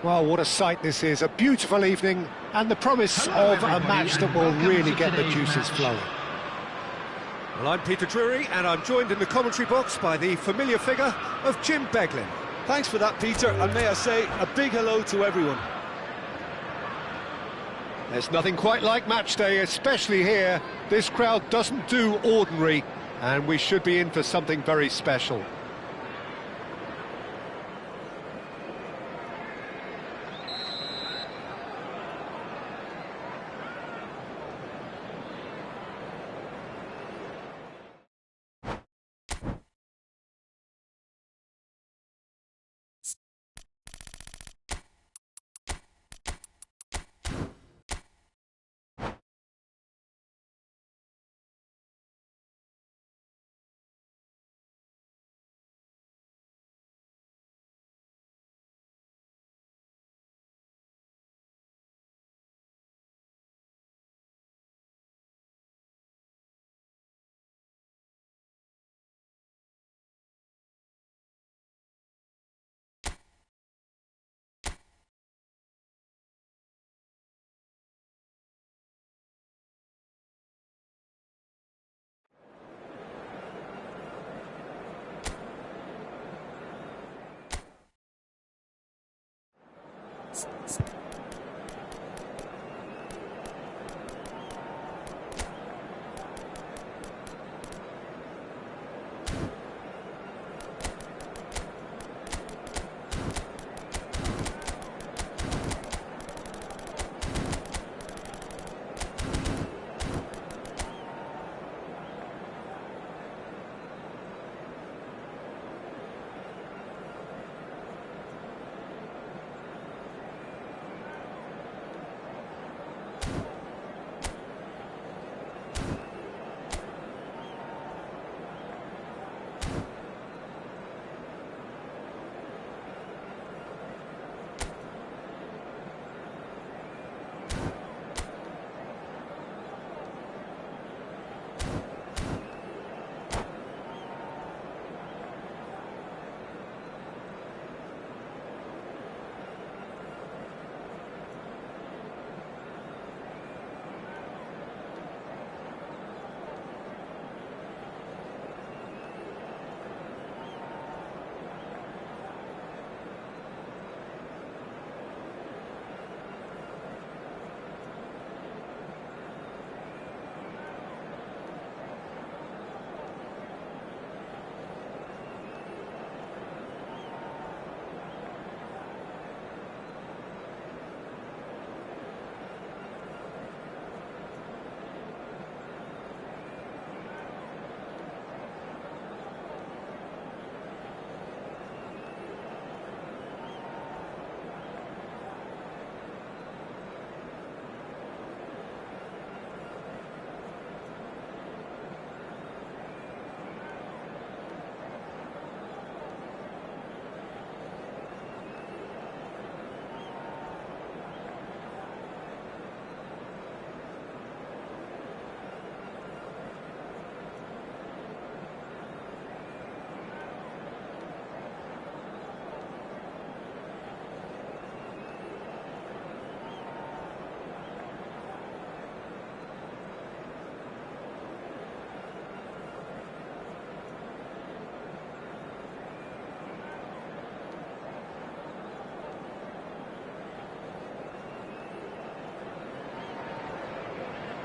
Well, what a sight this is. A beautiful evening and the promise of a match that will really get the juices flowing. Well, I'm Peter Drury, and I'm joined in the commentary box by the familiar figure of Jim Beglin. Thanks for that, Peter, and may I say a big hello to everyone. There's nothing quite like match day, especially here. This crowd doesn't do ordinary, and we should be in for something very special.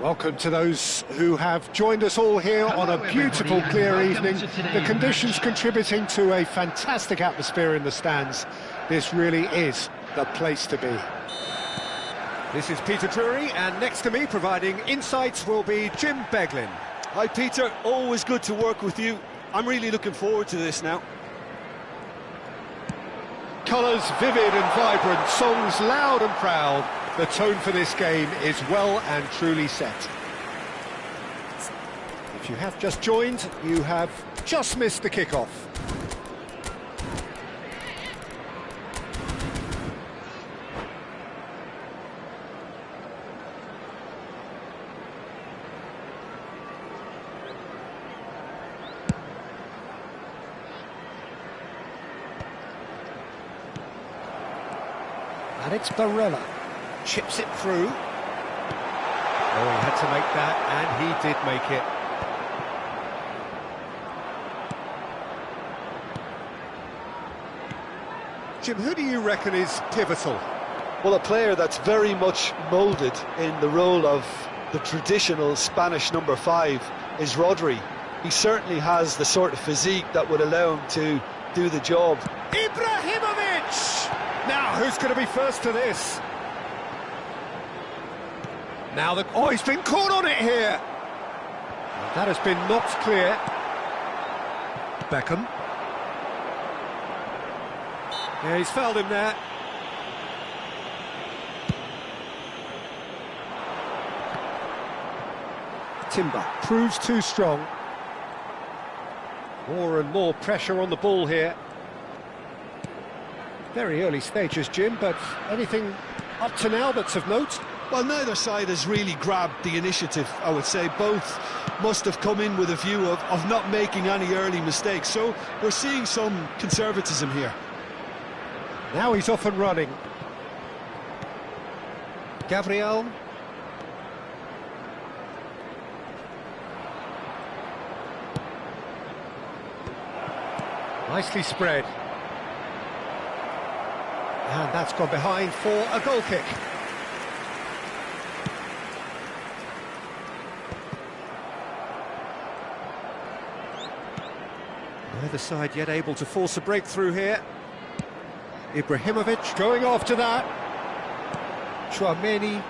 Welcome to those who have joined us all here on a beautiful, clear evening. The conditions contributing to a fantastic atmosphere in the stands. This really is the place to be. This is Peter Drury, and next to me, providing insights, will be Jim Beglin. Hi, Peter. Always good to work with you. I'm really looking forward to this now. Colours vivid and vibrant, songs loud and proud. The tone for this game is well and truly set. If you have just joined, you have just missed the kickoff. And it's Barella. Chips it through. Oh, he had to make that, and he did make it. Jim, who do you reckon is pivotal? Well, a player that's very much moulded in the role of the traditional Spanish number 5 is Rodri. He certainly has the sort of physique that would allow him to do the job. Ibrahimovic! Now, who's going to be first to this? Now, he's been caught on it here. That has been knocked clear. Beckham. Yeah, he's fouled him there. Timber proves too strong. More and more pressure on the ball here. Very early stages, Jim, but anything up to now that's of note? Well, neither side has really grabbed the initiative, I would say. Both must have come in with a view of not making any early mistakes, so we're seeing some conservatism here. Now he's off and running. Gabriel. Nicely spread. And that's gone behind for a goal kick. Neither side yet able to force a breakthrough here. Ibrahimovic going after that. Chouameni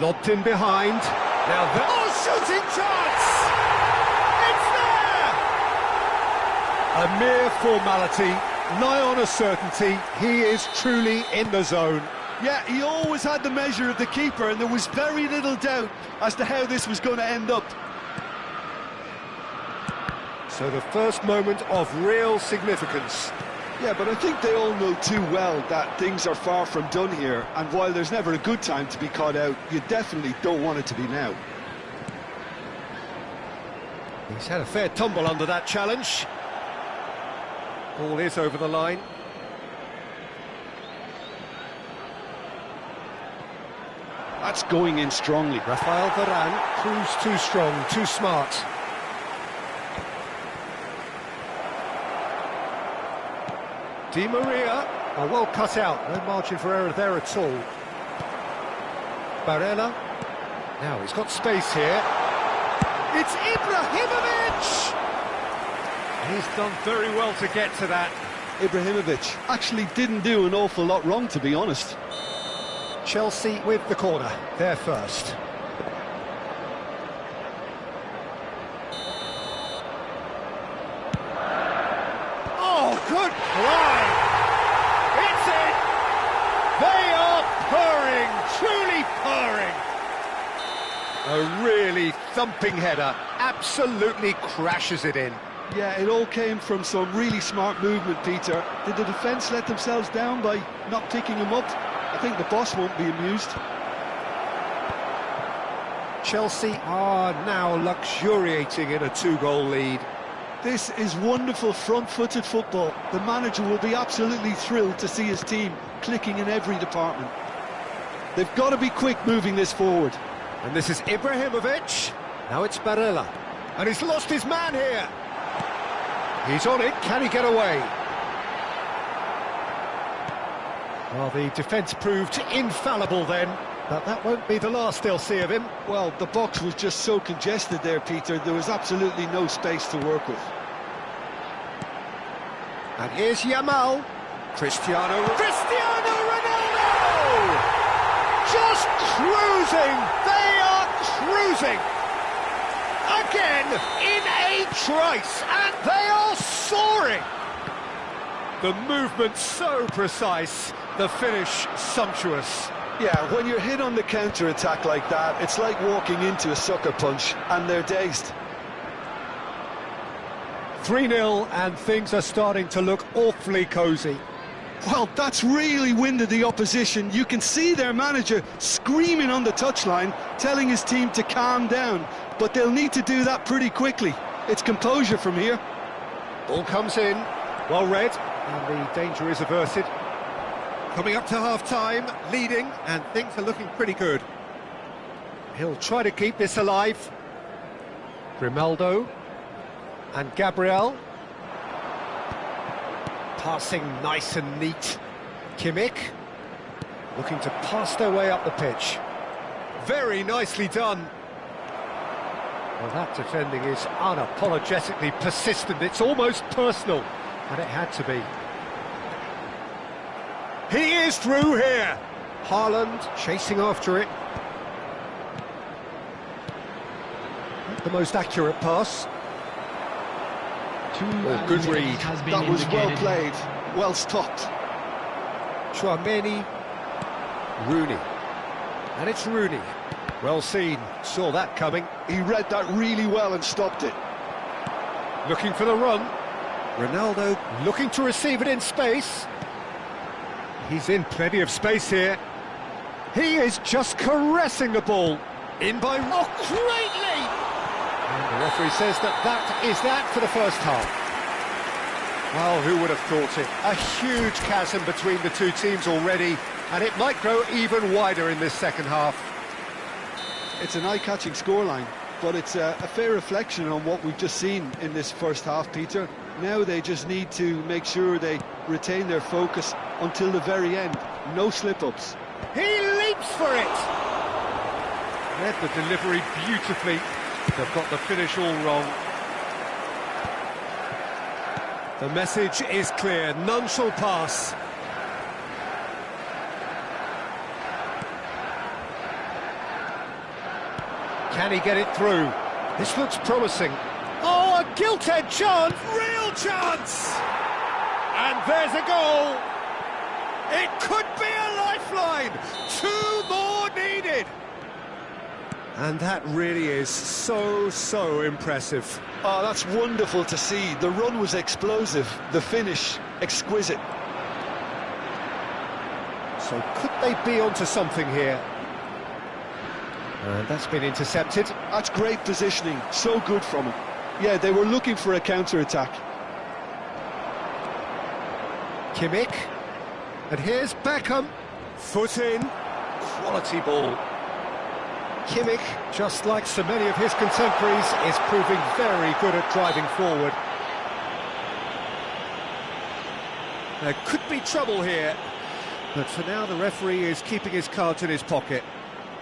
lobbed in behind. Now that... Oh, shooting chance! It's there! A mere formality, nigh on a certainty. He is truly in the zone. Yeah, he always had the measure of the keeper, and there was very little doubt as to how this was going to end up. So the first moment of real significance. Yeah, but I think they all know too well that things are far from done here, and while there's never a good time to be caught out, you definitely don't want it to be now. He's had a fair tumble under that challenge. Ball is over the line. That's going in strongly. Rafael Varane Proves too strong, too smart. Di Maria. Oh, well cut out, no margin for error there at all. Barella. Now he's got space here. It's Ibrahimovic! He's done very well to get to that. Ibrahimovic actually didn't do an awful lot wrong, to be honest. Chelsea with the corner, they're first. Oh, good try! It's in! They are purring, truly purring. A really thumping header, absolutely crashes it in. Yeah, it all came from some really smart movement, Peter. Did the defence let themselves down by not picking him up? I think the boss won't be amused. Chelsea are now luxuriating in a 2-goal lead. This is wonderful front-footed football. The manager will be absolutely thrilled to see his team clicking in every department. They've got to be quick moving this forward. And this is Ibrahimovic. Now it's Barella. And he's lost his man here. He's on it, can he get away? Well, the defence proved infallible then, but that won't be the last they'll see of him. Well, the box was just so congested there, Peter. There was absolutely no space to work with. And here's Yamal. Cristiano Ronaldo! Just cruising! They are cruising! Again, in a trice, and they are soaring! The movement so precise, the finish sumptuous. Yeah, when you're hit on the counter-attack like that, it's like walking into a sucker punch, and they're dazed. 3-0, and things are starting to look awfully cosy. Well, that's really winded the opposition. You can see their manager screaming on the touchline, telling his team to calm down, but they'll need to do that pretty quickly. It's composure from here. Ball comes in, well read, and the danger is averted. Coming up to half-time, leading, and things are looking pretty good. He'll try to keep this alive. Grimaldo and Gabriel. Passing nice and neat. Kimmich looking to pass their way up the pitch. Very nicely done. Well, that defending is unapologetically persistent. It's almost personal, and it had to be. He is through here. Haaland chasing after it. Not the most accurate pass. Good read. That was well played, well stopped. Chouameni. Rooney. And it's Rooney. Well seen. Saw that coming. He read that really well and stopped it. Looking for the run. Ronaldo Looking to receive it in space. He's in plenty of space here. He is just caressing the ball. In by... Oh, greatly! And the referee says that is that for the first half. Well, who would have thought it? A huge chasm between the two teams already, and it might grow even wider in this second half. It's an eye-catching scoreline, but it's a fair reflection on what we've just seen in this first half, Peter. Now they just need to make sure they retain their focus until the very end. No slip-ups. He leaps for it! Read the delivery beautifully. They've got the finish all wrong. The message is clear. None shall pass. Can he get it through? This looks promising. Oh, a gilt-edged chance! Real chance! And there's a goal! It could be a lifeline! 2 more needed! And that really is so impressive. Oh, that's wonderful to see. The run was explosive, the finish exquisite. So could they be onto something here? And that's been intercepted. That's great positioning, so good from him. Yeah, they were looking for a counter-attack. Kimmich. And here's Beckham. Foot in. Quality ball. Kimmich, just like so many of his contemporaries, is proving very good at driving forward. There could be trouble here, but for now the referee is keeping his cards in his pocket.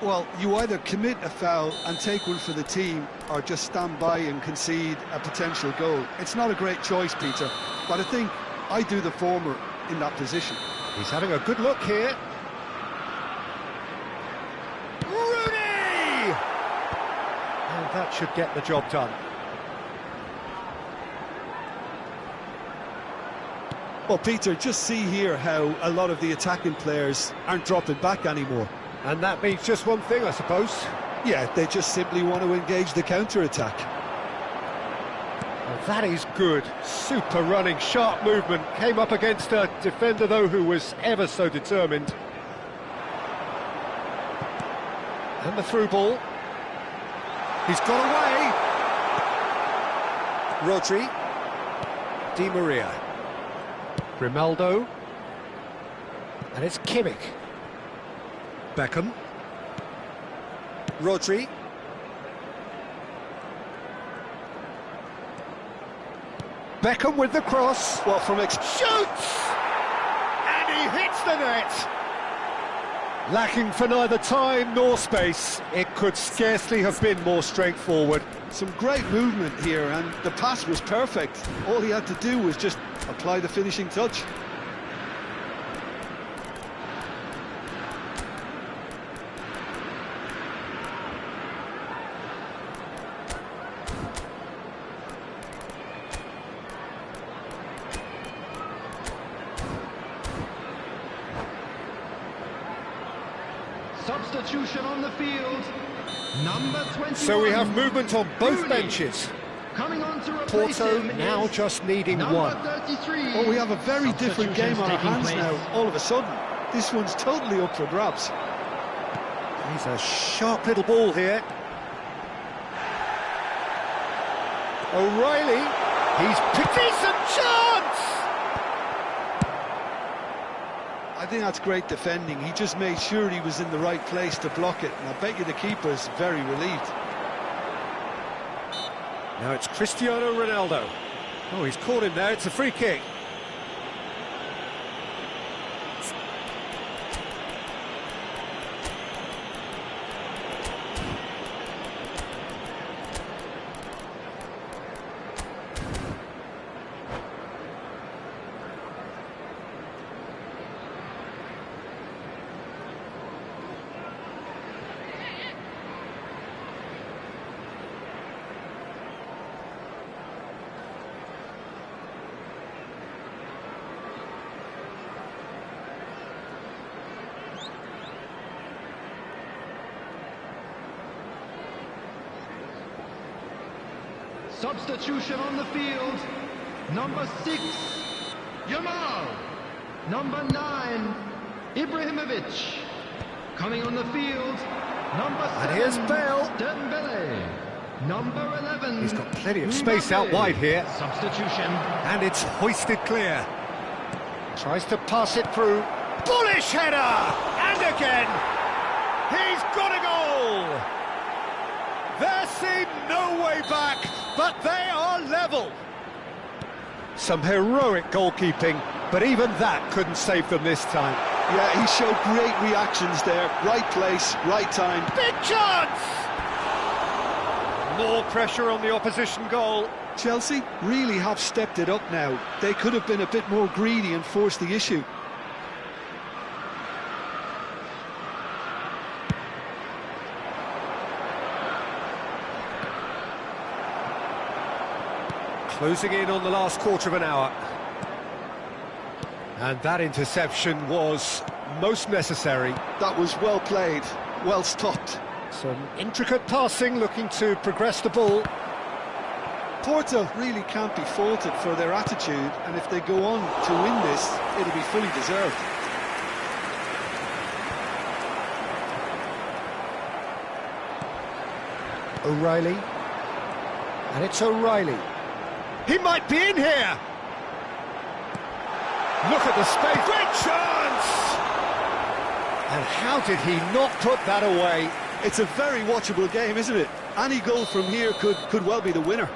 Well, you either commit a foul and take one for the team, or just stand by and concede a potential goal. It's not a great choice, Peter, but I think I do the former in that position. He's having a good look here. Rooney! And that should get the job done. Well, Peter, just see here how a lot of the attacking players aren't dropping back anymore. And that means just one thing, I suppose. Yeah, they just simply want to engage the counter-attack. Well, that is good. Super running, sharp movement. Came up against a defender, though, who was ever so determined. And the through ball. He's got away. Rodri. Di Maria. Grimaldo. And it's Kimmich. Beckham. Rodri. Beckham with the cross. Well, from Shoots! And he hits the net. Lacking for neither time nor space. It could scarcely have been more straightforward. some great movement here, and the pass was perfect. All he had to do was just apply the finishing touch. Substitution on the field. Number 21. So we have movement on both Rooney. benches. Coming on to replace Porto him now is just needing number one. 33. Oh, we have a very different game on our hands Substitutions taking now, all of a sudden. This one's totally up for grabs. He's a sharp little ball here. Orelly, he's picked decent chance! I think that's great defending. He just made sure he was in the right place to block it, and I bet you the keeper's very relieved. Now it's Cristiano Ronaldo. Oh, he's caught him there, it's a free kick. Substitution on the field. Number 6, Yamal. Number 9, Ibrahimovic. Coming on the field, number 7, And here's Bale. Dembele. Number 11. He's got plenty of space Mbappe. out wide here. Substitution. And it's hoisted clear. Tries to pass it through. Bullish header! And again! He's got a goal! There seemed no way back, but they are level. Some heroic goalkeeping, but even that couldn't save them this time. Yeah, he showed great reactions there. Right place, right time. Big chance! More pressure on the opposition goal. Chelsea really have stepped it up now. They could have been a bit more greedy and forced the issue. Closing in on the last quarter of an hour. And that interception was most necessary. That was well played, well stopped. Some intricate passing, looking to progress the ball. Porto really can't be faulted for their attitude, and if they go on to win this, it'll be fully deserved. Orelly. And it's O'Reilly. He might be in here! Look at the space, great chance! And how did he not put that away? It's a very watchable game, isn't it? Any goal from here could well be the winner.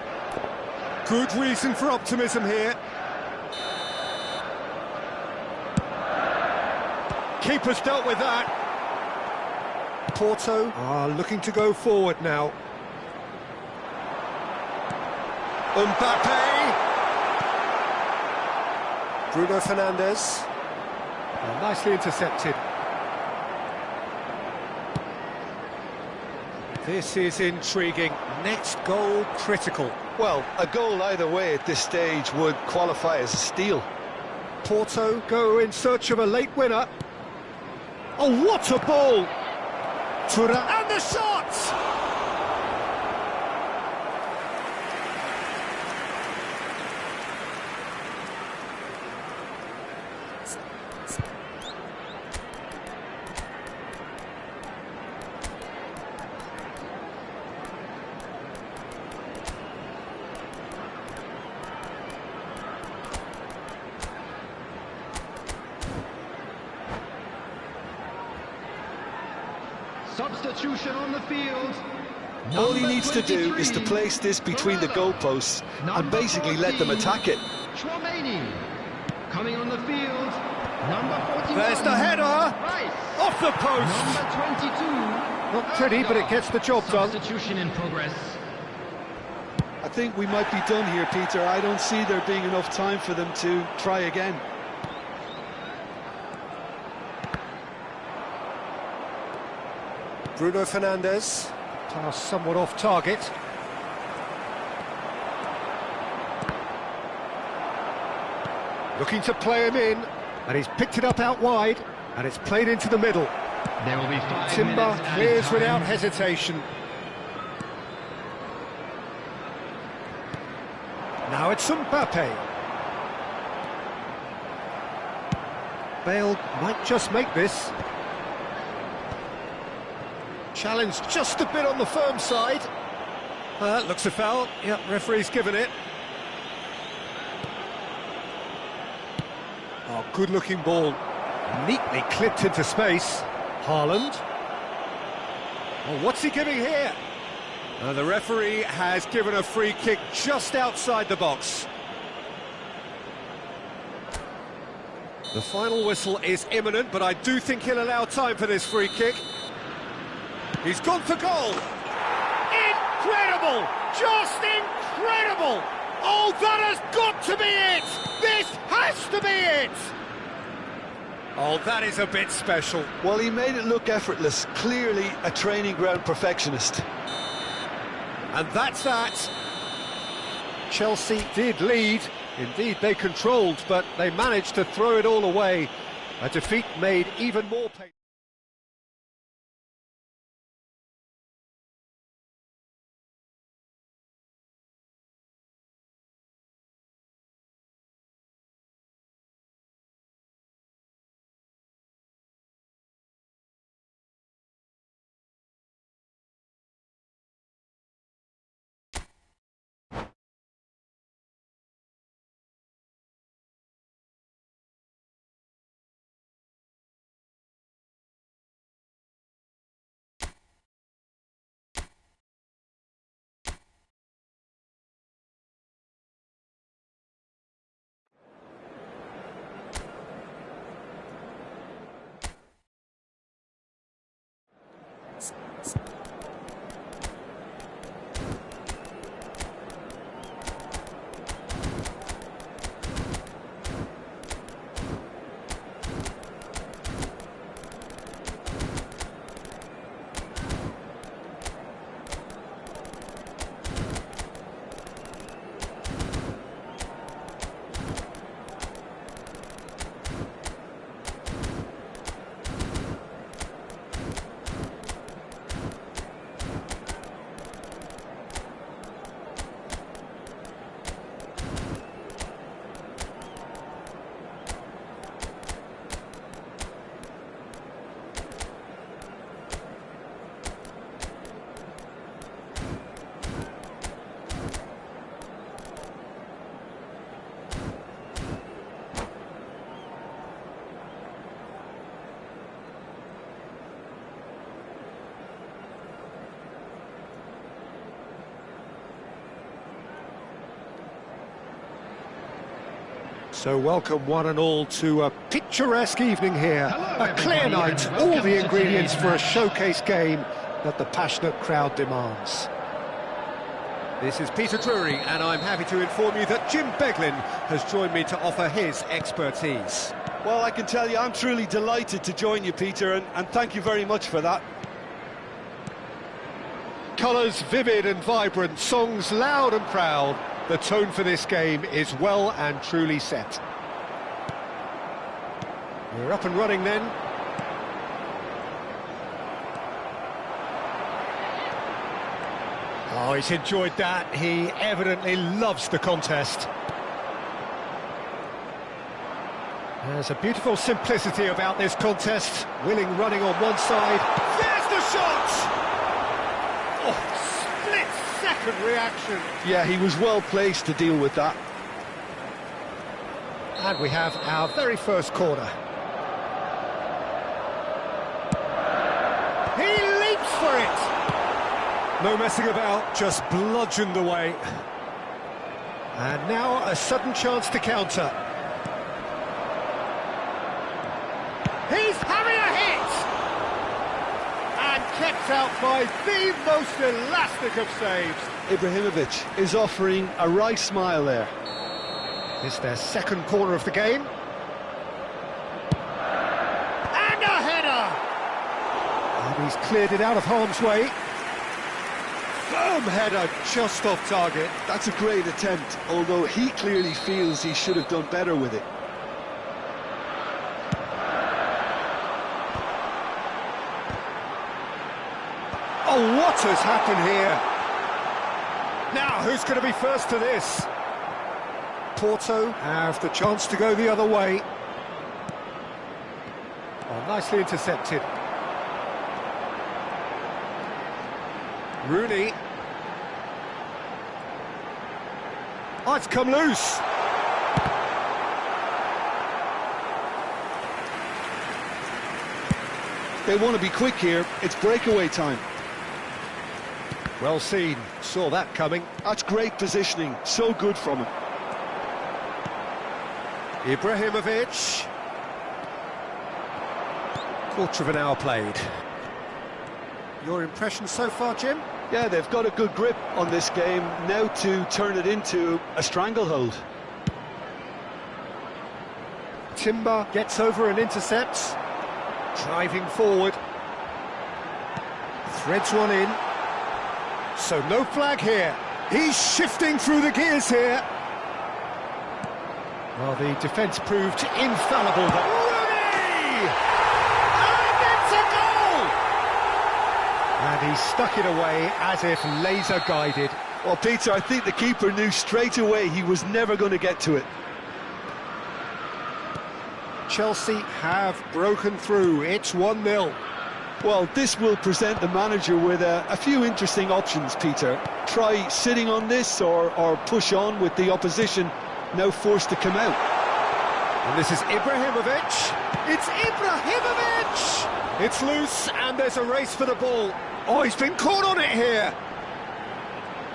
Good reason for optimism here. Keeper's dealt with that. Porto are looking to go forward now. Mbappe! Bruno Fernandes. Nicely intercepted. This is intriguing. Next goal critical. Well, a goal either way at this stage would qualify as a steal. Porto go in search of a late winner. Oh, what a ball! And the shot! Substitution on the field. All he Number needs to do is to 23, place this between the Orelly. goalposts and Number basically let them 14, attack it. Chouameni. Coming on the field, number 41. There's the header! Rice. Off the post! Number 22. Not pretty, but it gets the job done. Substitution in progress. I think we might be done here, Peter. I don't see there being enough time for them to try again. Bruno Fernandes. Pass somewhat off target. Looking to play him in, and he's picked it up out wide, and it's played into the middle. There will be 5 Timber minutes added clears time. without hesitation. Now it's Mbappe. Bale might just make this. Challenge just a bit on the firm side. Looks a foul. Yep, referee's given it. Oh, good-looking ball. Neatly clipped into space. Haaland. Oh, what's he giving here? The referee has given a free kick just outside the box. The final whistle is imminent, but I do think he'll allow time for this free kick. He's gone for goal. Incredible! Just incredible! Oh, that has got to be it! This has to be it! Oh, that is a bit special. Well, he made it look effortless. Clearly a training ground perfectionist. And that's that. Chelsea did lead. Indeed, they controlled, but they managed to throw it all away. A defeat made even more painful. So welcome one and all to a picturesque evening here. A clear night, all the ingredients for a showcase game that the passionate crowd demands. This is Peter Drury, and I'm happy to inform you that Jim Beglin has joined me to offer his expertise. Well, I can tell you I'm truly delighted to join you, Peter, and thank you very much for that. Colours vivid and vibrant, songs loud and proud. The tone for this game is well and truly set. We're up and running then. Oh, he's enjoyed that. He evidently loves the contest. There's a beautiful simplicity about this contest. Willing running on one side. There's the shot! Oh, split-second reaction. Yeah, he was well placed to deal with that. And we have our very first corner. He leaps for it! No messing about, just bludgeoned away. And now a sudden chance to counter. He's having a hit! And kept out by the most elastic of saves. Ibrahimovic is offering a right smile there. It's their second corner of the game. And a header! And he's cleared it out of harm's way. Firm header, just off target. That's a great attempt, although he clearly feels he should have done better with it. Oh, what has happened here? Now, who's going to be first to this? Porto have the chance to go the other way. Oh, nicely intercepted. Rooney. Oh, it's come loose. They want to be quick here. It's breakaway time. Well seen, saw that coming. That's great positioning, so good from him. Ibrahimovic. Quarter of an hour played. Your impression so far, Jim? Yeah, they've got a good grip on this game, now to turn it into a stranglehold. Timber gets over and intercepts. Driving forward. Threads one in. So no flag here. He's shifting through the gears here. Well, the defence proved infallible. Rooney! And it's a goal! And he stuck it away as if laser guided. Well, Peter, I think the keeper knew straight away he was never going to get to it. Chelsea have broken through. It's 1-0. Well, this will present the manager with a few interesting options, Peter. Try sitting on this or push on with the opposition now forced to come out. And this is Ibrahimovic. It's Ibrahimovic! It's loose and there's a race for the ball. Oh, he's been caught on it here.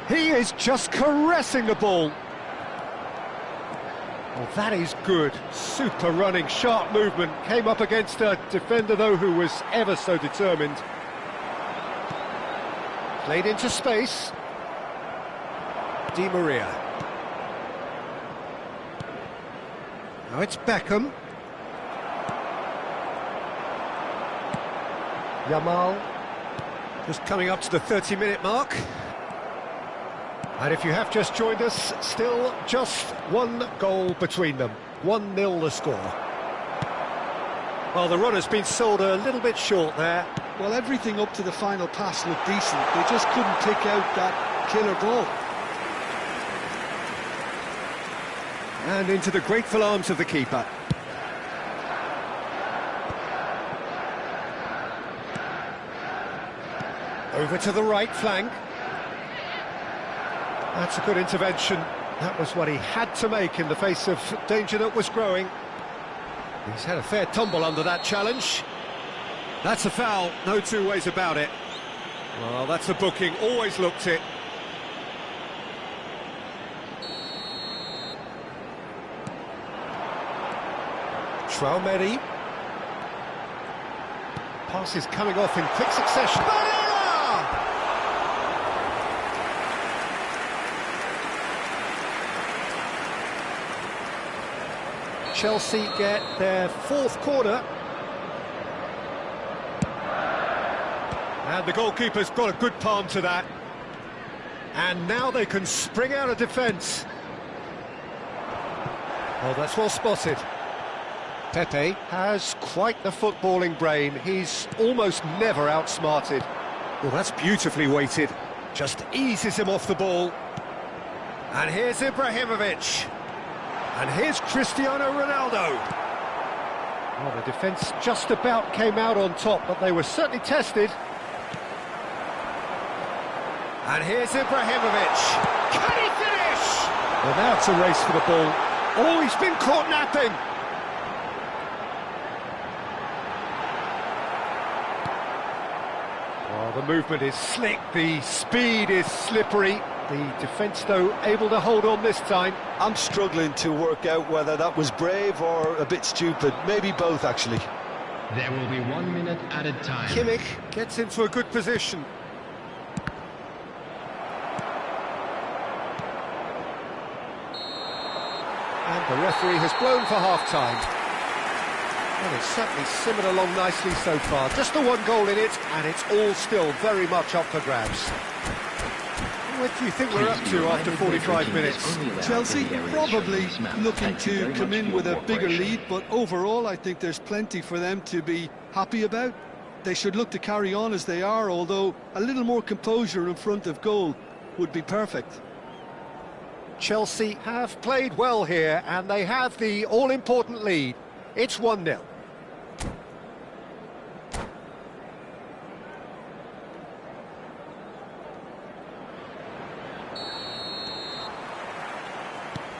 He is just caressing the ball. Well, that is good. Super running, sharp movement. Came up against a defender, though, who was ever so determined. Played into space. Di Maria. Now it's Beckham. Yamal. Just coming up to the 30-minute mark. And if you have just joined us, still just one goal between them. 1-0 the score. Well, the run has been sold a little bit short there. Well, everything up to the final pass looked decent. They just couldn't pick out that killer ball. And into the grateful arms of the keeper. Over to the right flank. That's a good intervention. That was what he had to make in the face of danger that was growing. He's had a fair tumble under that challenge. That's a foul, no two ways about it. Well, that's a booking, always looked it. Traumeri. Pass is coming off in quick succession. Chelsea get their fourth corner. And the goalkeeper's got a good palm to that. And now they can spring out of defence. Oh, that's well spotted. Pepe has quite the footballing brain. He's almost never outsmarted. Well, that's beautifully weighted. Just eases him off the ball. And here's Ibrahimovic. And here's Cristiano Ronaldo. Well, the defence just about came out on top, but they were certainly tested. And here's Ibrahimovic. Can he finish? Well, now it's a race for the ball. Oh, he's been caught napping. Well, the movement is slick, the speed is slippery. The defence, though, able to hold on this time. I'm struggling to work out whether that was brave or a bit stupid. Maybe both, actually. There will be 1 minute added time. Kimmich gets into a good position. And the referee has blown for half-time. Well, it's certainly simmered along nicely so far. Just the one goal in it, and it's all still very much up for grabs. What do you think we're up to after 45 minutes? Chelsea probably looking to come in with a bigger lead, but overall I think there's plenty for them to be happy about. They should look to carry on as they are, although a little more composure in front of goal would be perfect. Chelsea have played well here, and they have the all-important lead. It's 1-0.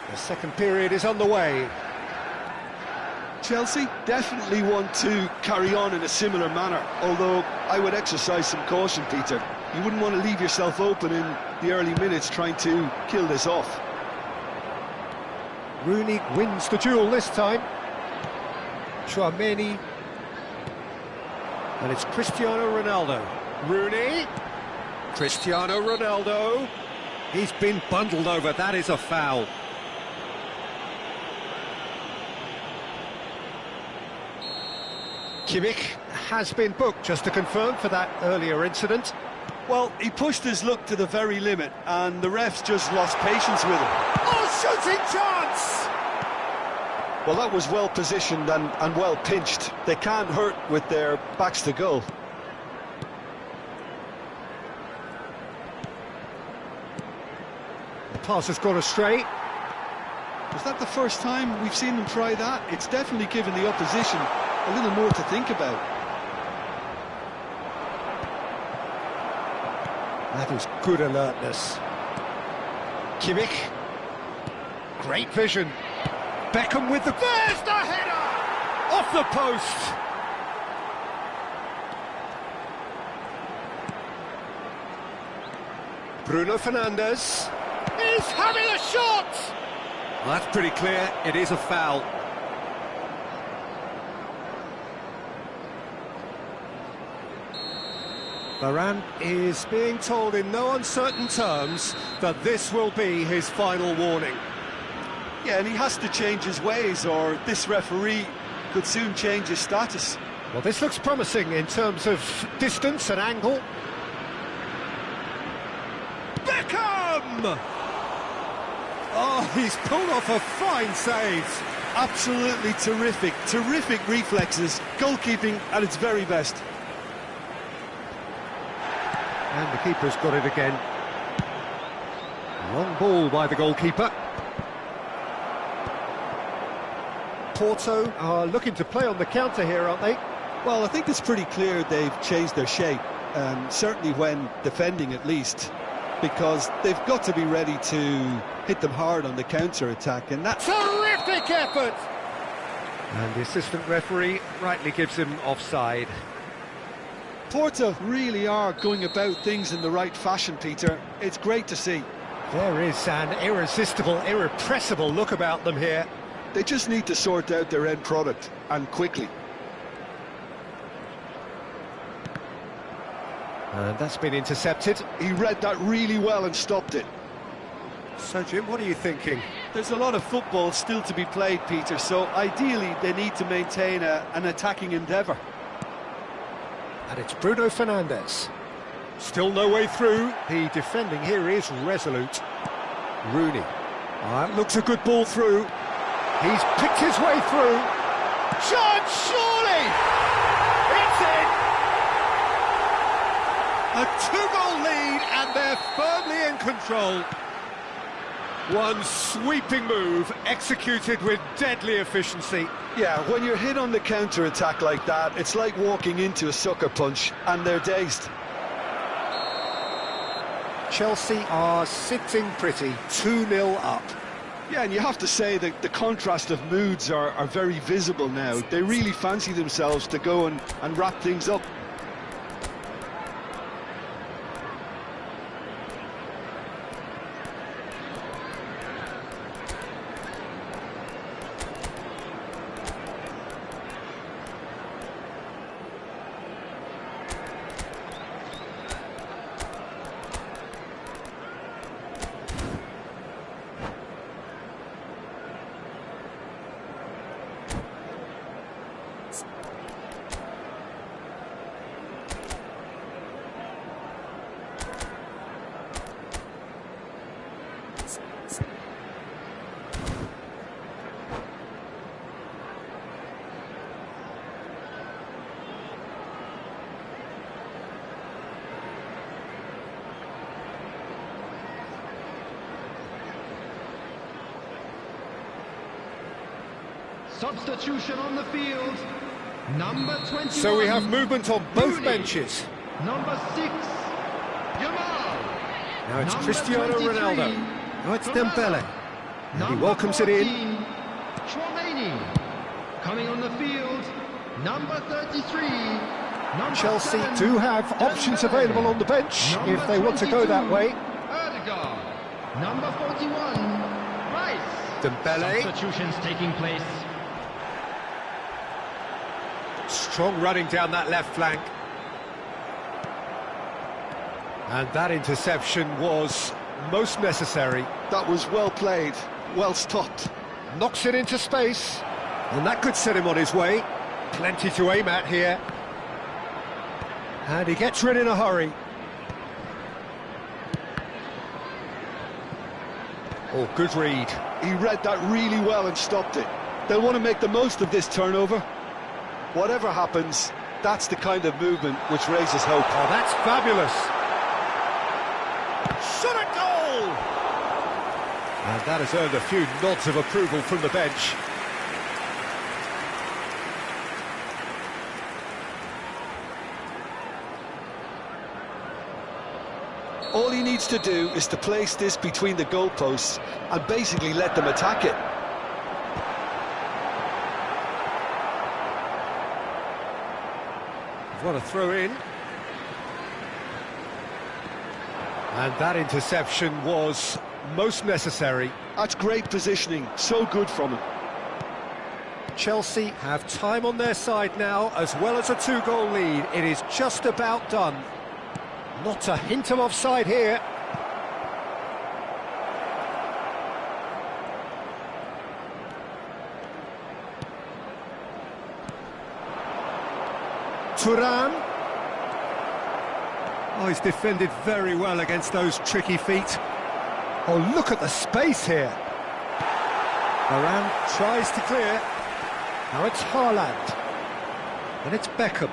The second period is underway. Chelsea definitely want to carry on in a similar manner, although I would exercise some caution, Peter. You wouldn't want to leave yourself open in the early minutes trying to kill this off. Rooney wins the duel this time. Chouameni. And it's Cristiano Ronaldo. Rooney. Cristiano Ronaldo. He's been bundled over. That is a foul. Kimmich has been booked, just to confirm, for that earlier incident. Well, he pushed his luck to the very limit, and the refs just lost patience with him. Oh, shooting chance! Well, that was well positioned and well pinched. They can't hurt with their backs to goal. The pass has gone astray. Is that the first time we've seen them try that? It's definitely given the opposition a little more to think about. That is good alertness. Kimmich. Great vision. Beckham with the... There's the header! Off the post! Bruno Fernandes. He's having a shot! Well, that's pretty clear. It is a foul. Varane is being told in no uncertain terms that this will be his final warning. Yeah, and he has to change his ways, or this referee could soon change his status. Well, this looks promising in terms of distance and angle. Beckham! Oh, he's pulled off a fine save. Absolutely terrific, terrific reflexes, goalkeeping at its very best. And the keeper's got it again. Long ball by the goalkeeper. Porto are looking to play on the counter here, aren't they? Well, I think it's pretty clear they've changed their shape, certainly when defending at least, because they've got to be ready to hit them hard on the counter-attack, and that's... Terrific effort! And the assistant referee rightly gives him offside. Porto really are going about things in the right fashion, Peter. It's great to see. There is an irresistible, irrepressible look about them here. They just need to sort out their end product, and quickly. And that's been intercepted. He read that really well and stopped it. So, Jim, what are you thinking? There's a lot of football still to be played, Peter, so ideally they need to maintain an attacking endeavour. And it's Bruno Fernandes. Still no way through. The defending here is resolute. Rooney. That looks a good ball through. He's picked his way through. Chance, surely! It's in! A two-goal lead, and they're firmly in control. One sweeping move, executed with deadly efficiency. Yeah, when you're hit on the counter-attack like that, it's like walking into a sucker punch, and they're dazed. Chelsea are sitting pretty, 2-0 up. Yeah, and you have to say that the contrast of moods are very visible now. They really fancy themselves to go and wrap things up. Substitution on the field. Number 21. So we have movement on both Rooney. benches. Number 6, Yamal. Now it's Number Cristiano 23, Ronaldo. Now it's Ronaldo. Dembele. And he Number welcomes it in. 14, Chouameni. Coming on the field, number 33. Number Chelsea 7, do have options Dembele. available on the bench Number if they want to go that 22, way. Erdegaard. Number 41, Rice. Dembele. Substitutions taking place. Strong running down that left flank. And that interception was most necessary. That was well played, well stopped. Knocks it into space. And that could set him on his way. Plenty to aim at here. And he gets rid in a hurry. Oh, good read. He read that really well and stopped it. They'll want to make the most of this turnover. Whatever happens, that's the kind of movement which raises hope. Oh, that's fabulous. Shot at goal! And that has earned a few nods of approval from the bench. All he needs to do is to place this between the goalposts and basically let them attack it. What a throw in. And that interception was most necessary. That's great positioning, so good from him. Chelsea have time on their side now, as well as a two-goal lead. It is just about done. Not a hint of offside here. Thuram. Oh, he's defended very well against those tricky feet. Oh, look at the space here. Varane tries to clear. Now it's Haaland. And it's Beckham.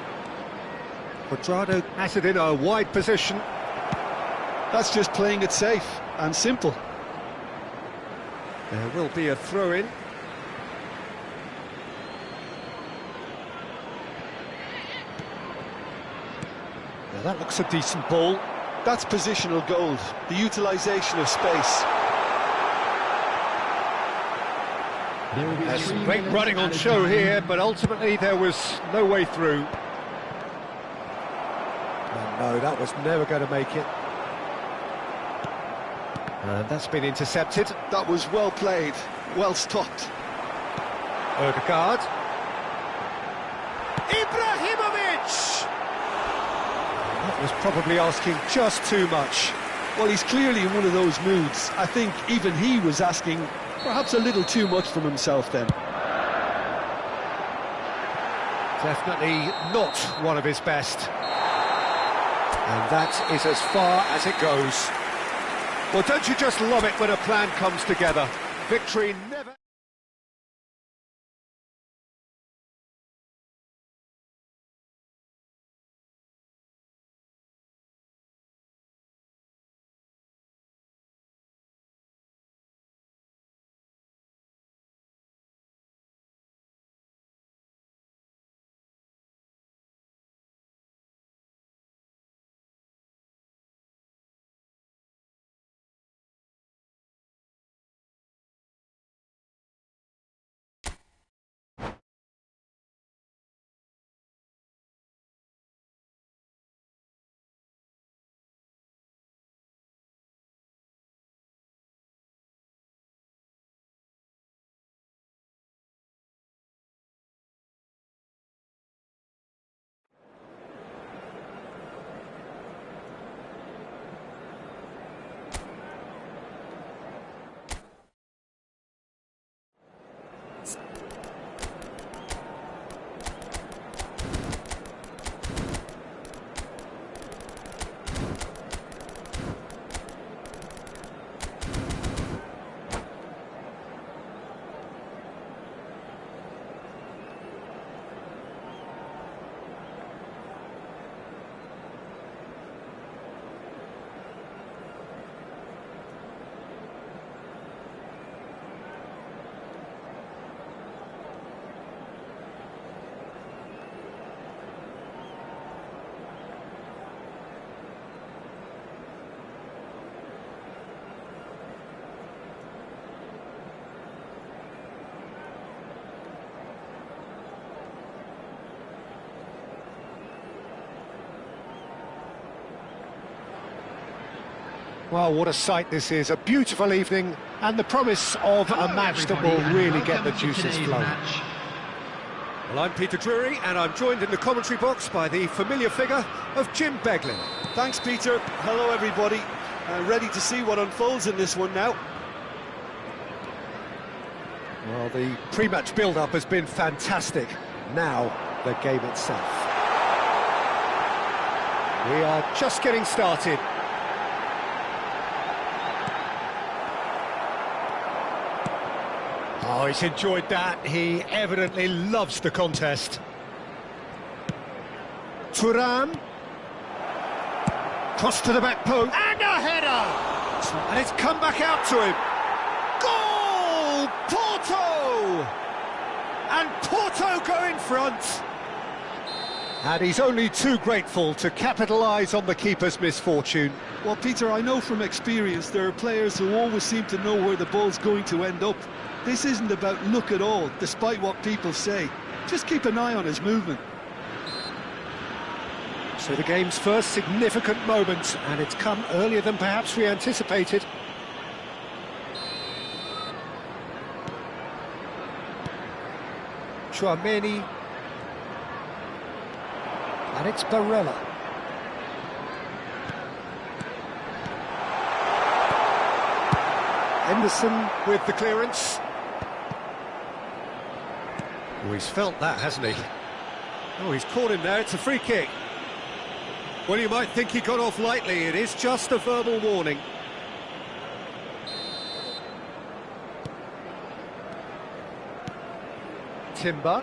Quadrado has it in a wide position. That's just playing it safe and simple. There will be a throw-in. Now that looks a decent ball. That's positional gold, the utilisation of space. There will be There's 3 great minutes running on added show time. here, but ultimately there was no way through. Oh, no, that was never going to make it. And that's been intercepted. That was well played, well stopped. Erdegaard. Ibrahimovic! That was probably asking just too much. Well, he's clearly in one of those moods. I think even he was asking perhaps a little too much from himself then. Definitely not one of his best. And that is as far as it goes. Well, don't you just love it when a plan comes together? Victory never... Well, what a sight this is, a beautiful evening, and the promise of a match that will really get the juices flowing. Well, I'm Peter Drury, and I'm joined in the commentary box by the familiar figure of Jim Beglin. Thanks, Peter. Hello, everybody. Ready to see what unfolds in this one now. Well, the pre-match build-up has been fantastic. Now, the game itself. We are just getting started. Oh, he's enjoyed that. He evidently loves the contest. Thuram. Cross to the back post. And a header! And it's come back out to him. Goal! Porto! And Porto go in front. And he's only too grateful to capitalise on the keeper's misfortune. Well, Peter, I know from experience there are players who always seem to know where the ball's going to end up. This isn't about luck at all, despite what people say. Just keep an eye on his movement. So the game's first significant moment, and it's come earlier than perhaps we anticipated. Chouameni. And it's Orelly. Henderson with the clearance. Oh, he's felt that, hasn't he? Oh, he's caught him there. It's a free kick. Well, you might think he got off lightly. It is just a verbal warning. Timber.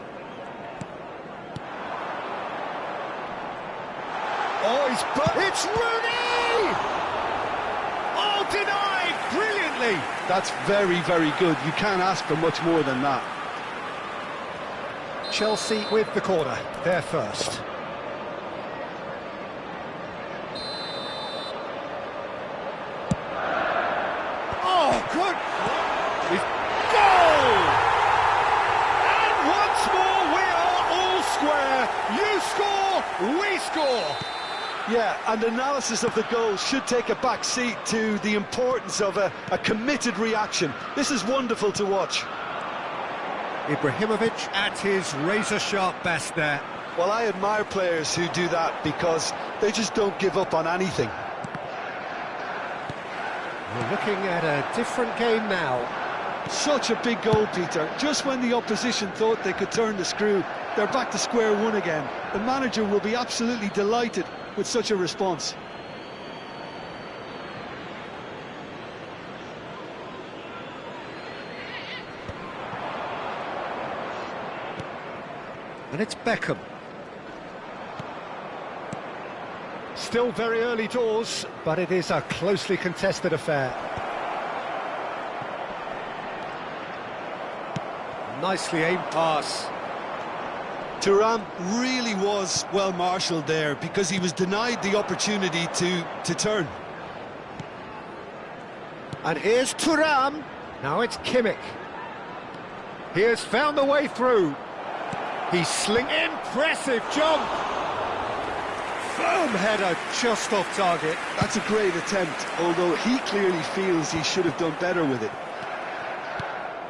Oh, it's Rooney! Oh, denied brilliantly! That's very, very good. You can't ask for much more than that. Chelsea with the corner, they're first. Oh, good! Goal! And once more we are all square. You score, we score. Yeah, and analysis of the goal should take a back seat to the importance of a committed reaction. This is wonderful to watch. Ibrahimovic at his razor-sharp best there. Well, I admire players who do that because they just don't give up on anything. We're looking at a different game now. Such a big goal, Peter. Just when the opposition thought they could turn the screw, they're back to square one again. The manager will be absolutely delighted with such a response. And it's Beckham. Still very early doors, but it is a closely contested affair. Nicely aimed pass. Thuram really was well marshalled there because he was denied the opportunity to turn. And here's Thuram. Now it's Kimmich. He has found the way through. He's impressive jump. Firm header just off target. That's a great attempt, although he clearly feels he should have done better with it.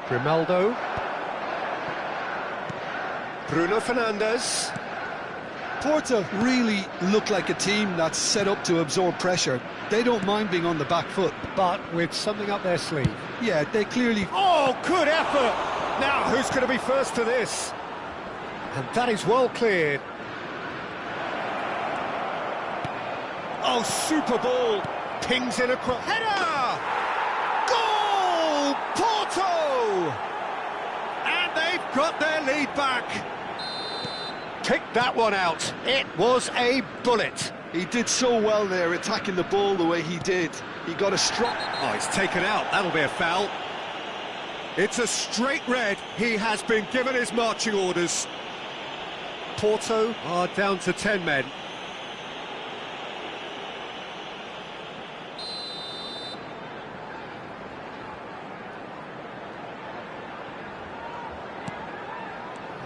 Grimaldo. Bruno Fernandes. Porto really look like a team that's set up to absorb pressure. They don't mind being on the back foot. But with something up their sleeve. Yeah, they clearly... Oh, good effort! Now, who's going to be first to this? And that is well cleared. Oh, super ball. Pings in across. Header! Goal! Porto! And they've got their lead back. Picked that one out. It was a bullet. He did so well there, attacking the ball the way he did. He got a strong... Oh, he's taken out. That'll be a foul. It's a straight red. He has been given his marching orders. Porto are down to 10 men.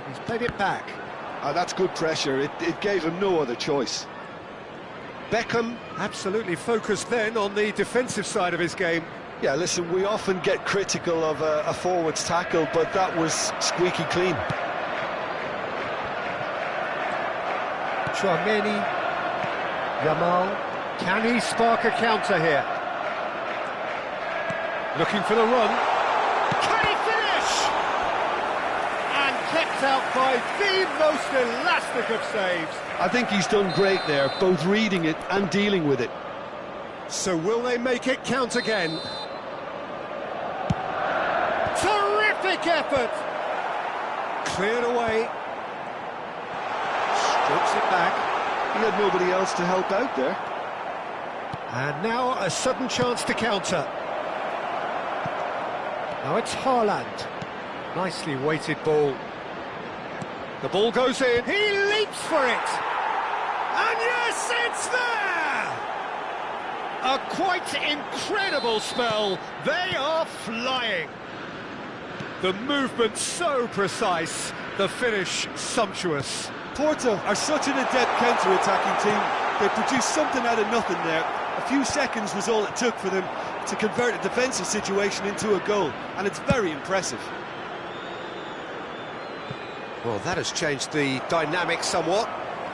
He's played it back. That's good pressure. It gave him no other choice. Beckham absolutely focused then on the defensive side of his game. Yeah, listen, we often get critical of a forward's tackle, but that was squeaky clean. Chouameni, Yamal, can he spark a counter here? Looking for the run. Can he finish? And kept out by the most elastic of saves. I think he's done great there, both reading it and dealing with it. So will they make it count again? Terrific effort! Cleared away. Strips it back. He had nobody else to help out there. And now a sudden chance to counter. Now it's Haaland. Nicely weighted ball. The ball goes in. He leaps for it. And yes, it's there! A quite incredible spell. They are flying. The movement so precise, the finish sumptuous. Porto are such an adept counter-attacking team. They produced something out of nothing there. A few seconds was all it took for them to convert a defensive situation into a goal, and it's very impressive. Well, that has changed the dynamic somewhat.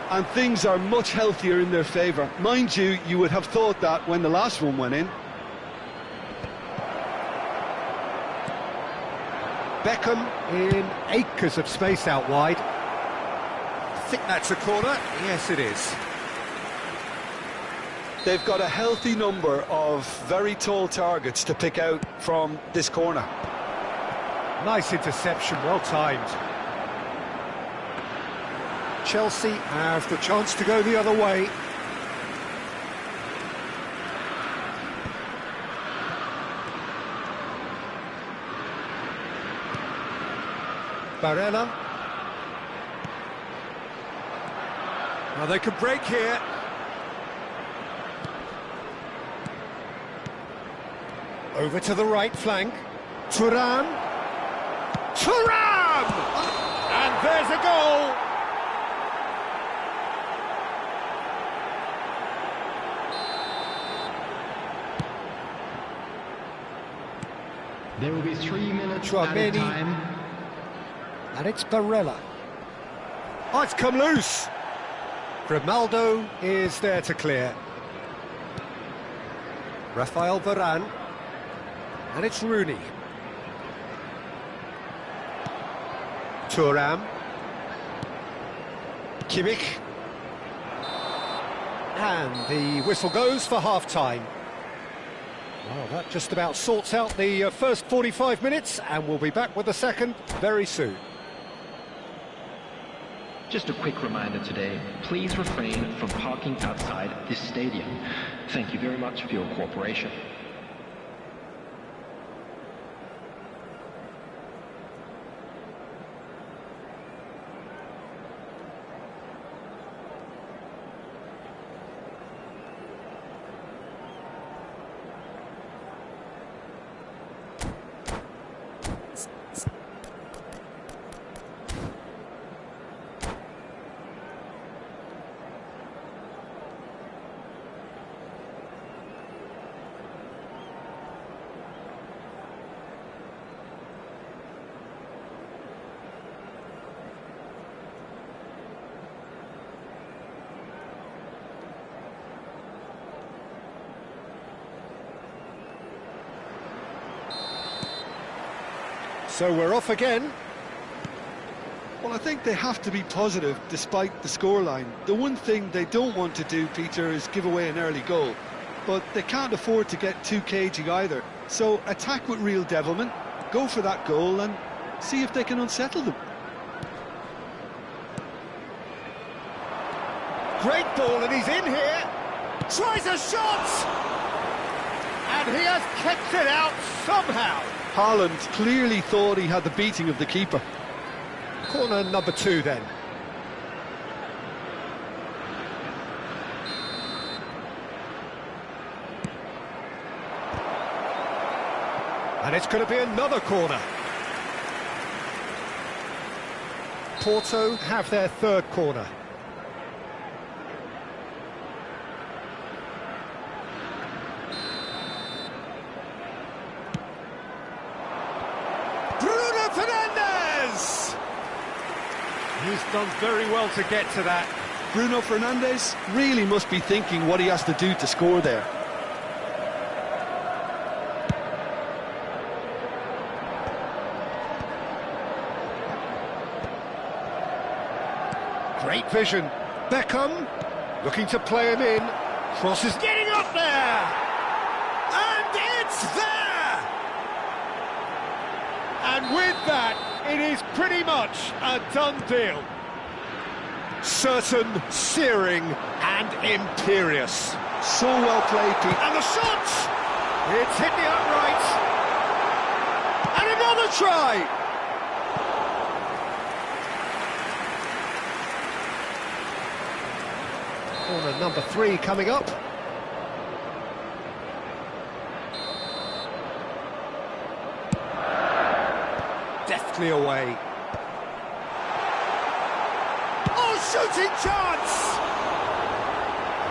And things are much healthier in their favour. Mind you, you would have thought that when the last one went in. Beckham in acres of space out wide. I think that's a corner. Yes, it is. They've got a healthy number of very tall targets to pick out from this corner. Nice interception, well timed. Chelsea have the chance to go the other way. Barella. Now they could break here. Over to the right flank. Thuram. Thuram! And there's a goal! There will be 3 minutes Chouameni. at a time. And it's Barella. Oh, it's come loose. Grimaldo is there to clear. Rafael Varane. And it's Rooney. Thuram. Kimmich. And the whistle goes for half-time. Well, that just about sorts out the first 45 minutes, and we'll be back with the second very soon. Just a quick reminder today, please refrain from parking outside this stadium. Thank you very much for your cooperation. So we're off again. Well, I think they have to be positive despite the scoreline. The one thing they don't want to do, Peter, is give away an early goal. But they can't afford to get too cagey either. So attack with real devilment, go for that goal and see if they can unsettle them. Great ball, and he's in here. Tries a shot! And he has kept it out somehow. Haaland clearly thought he had the beating of the keeper. Corner number 2 then. And it's going to be another corner. Porto have their third corner. Fernandes! He's done very well to get to that. Bruno Fernandes really must be thinking what he has to do to score there. Great vision. Beckham looking to play him in. Cross is getting up there! And it's there! And with that, it is pretty much a done deal. Certain, searing, and imperious. So well played, Pete. And the shot! It's hit the upright. And another try! Corner number 3 coming up. Deftly away. Oh, shooting chance!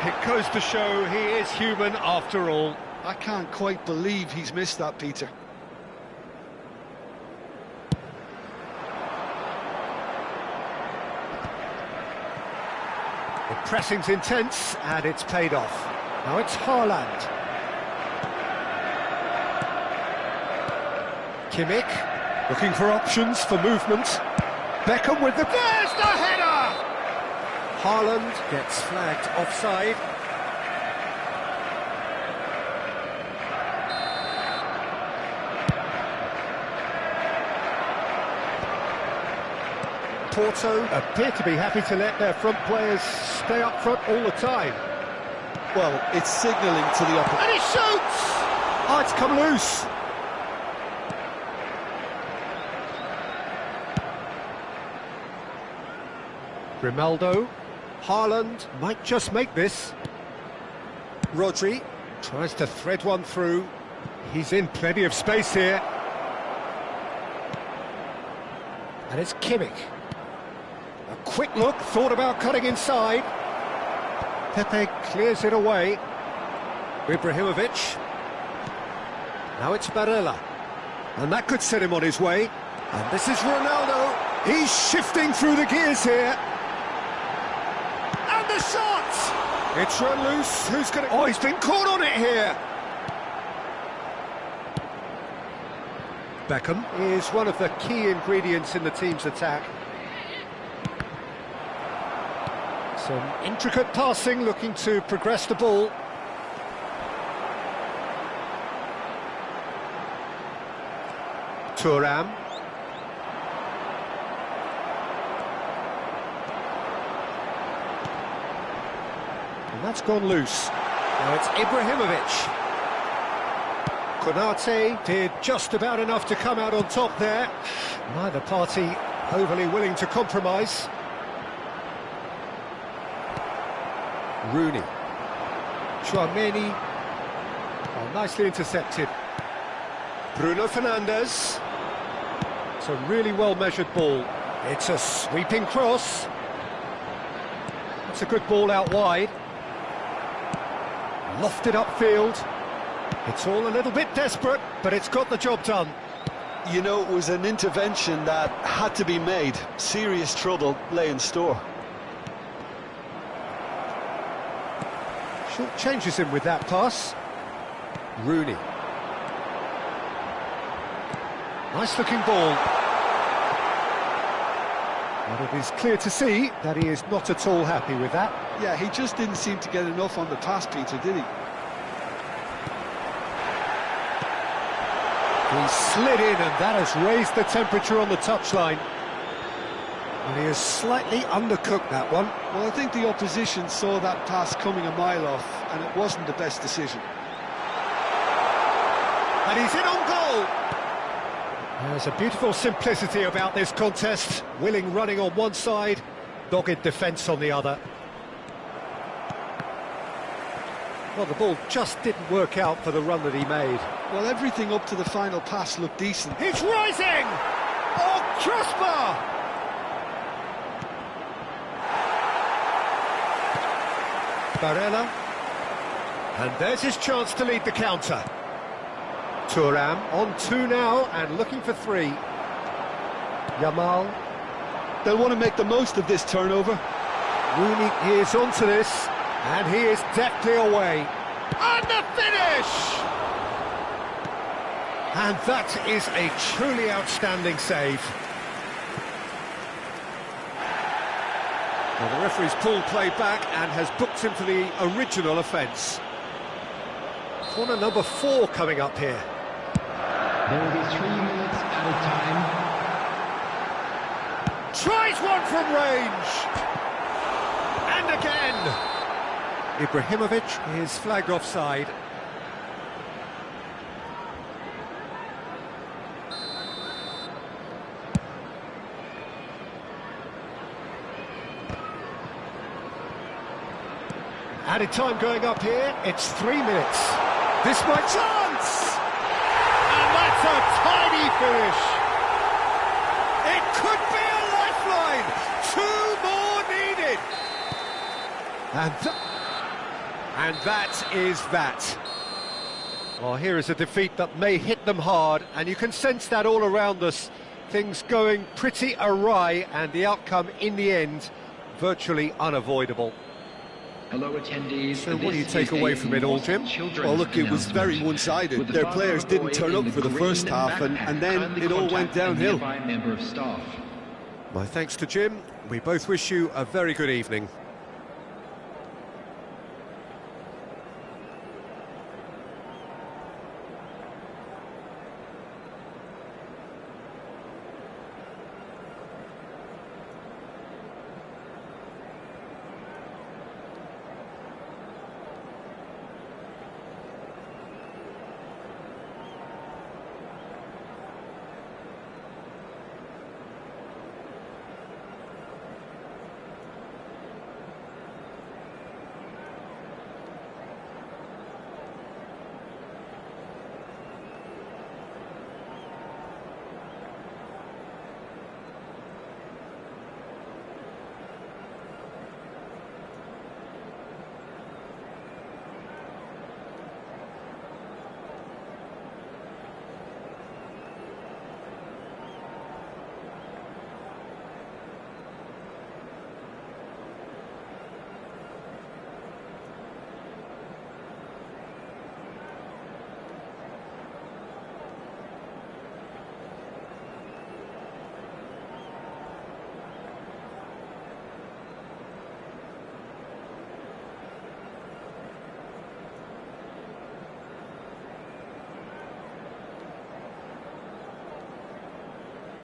It goes to show he is human after all. I can't quite believe he's missed that, Peter. The pressing's intense, and it's paid off. Now it's Haaland. Kimmich, looking for options for movement. Beckham with the... There's the header! Haaland gets flagged offside. Porto appear to be happy to let their front players stay up front all the time. Well, it's signalling to the opposition. And he shoots! Oh, it's come loose. Grimaldo. Haaland might just make this. Rodri tries to thread one through. He's in plenty of space here. And it's Kimmich. A quick look, thought about cutting inside. Pepe clears it away. Ibrahimovic. Now it's Barella. And that could set him on his way. And this is Ronaldo. He's shifting through the gears here. And the shot! It's run loose. Who's going to... Oh, he's been caught on it here. Beckham is one of the key ingredients in the team's attack. Some intricate passing, looking to progress the ball. Thuram. And that's gone loose. Now it's Ibrahimovic. Konate did just about enough to come out on top there. Neither party overly willing to compromise. Rooney. Chouameni. Oh, nicely intercepted. Bruno Fernandes. It's a really well-measured ball. It's a sweeping cross. It's a good ball out wide. Lofted upfield. It's all a little bit desperate, but it's got the job done. You know, it was an intervention that had to be made. Serious trouble lay in store. Short changes him with that pass. Rooney. Nice looking ball. But it is clear to see that he is not at all happy with that. Yeah, he just didn't seem to get enough on the pass, Peter, did he? He slid in, and that has raised the temperature on the touchline. And he has slightly undercooked that one. Well, I think the opposition saw that pass coming a mile off, and it wasn't the best decision. And he's in on goal! There's a beautiful simplicity about this contest. Willing running on one side, dogged defence on the other. Well, the ball just didn't work out for the run that he made. Well, everything up to the final pass looked decent. He's rising! Oh, crossbar! Barella. And there's his chance to lead the counter. Thuram on 2 now and looking for 3. Yamal. They'll want to make the most of this turnover. Rooney is onto this, and he is deftly away. And the finish! And that is a truly outstanding save. Well, the referee's pulled play back and has booked him for the original offence. Corner number 4 coming up here. There will be 3 minutes added time. Tries one from range! And again! Ibrahimovic is flagged offside. Added time going up here, it's 3 minutes. This might chance! And that's a tiny finish! It could be a lifeline! 2 more needed! And that is that. Well, here is a defeat that may hit them hard, and you can sense that all around us. Things going pretty awry, and the outcome in the end, virtually unavoidable. Hello, attendees. So what do you take away from it all, Jim? Well, look, it was very one-sided. Their players didn't turn up for the first half, and then it all went downhill. Member of staff. My thanks to Jim. We both wish you a very good evening.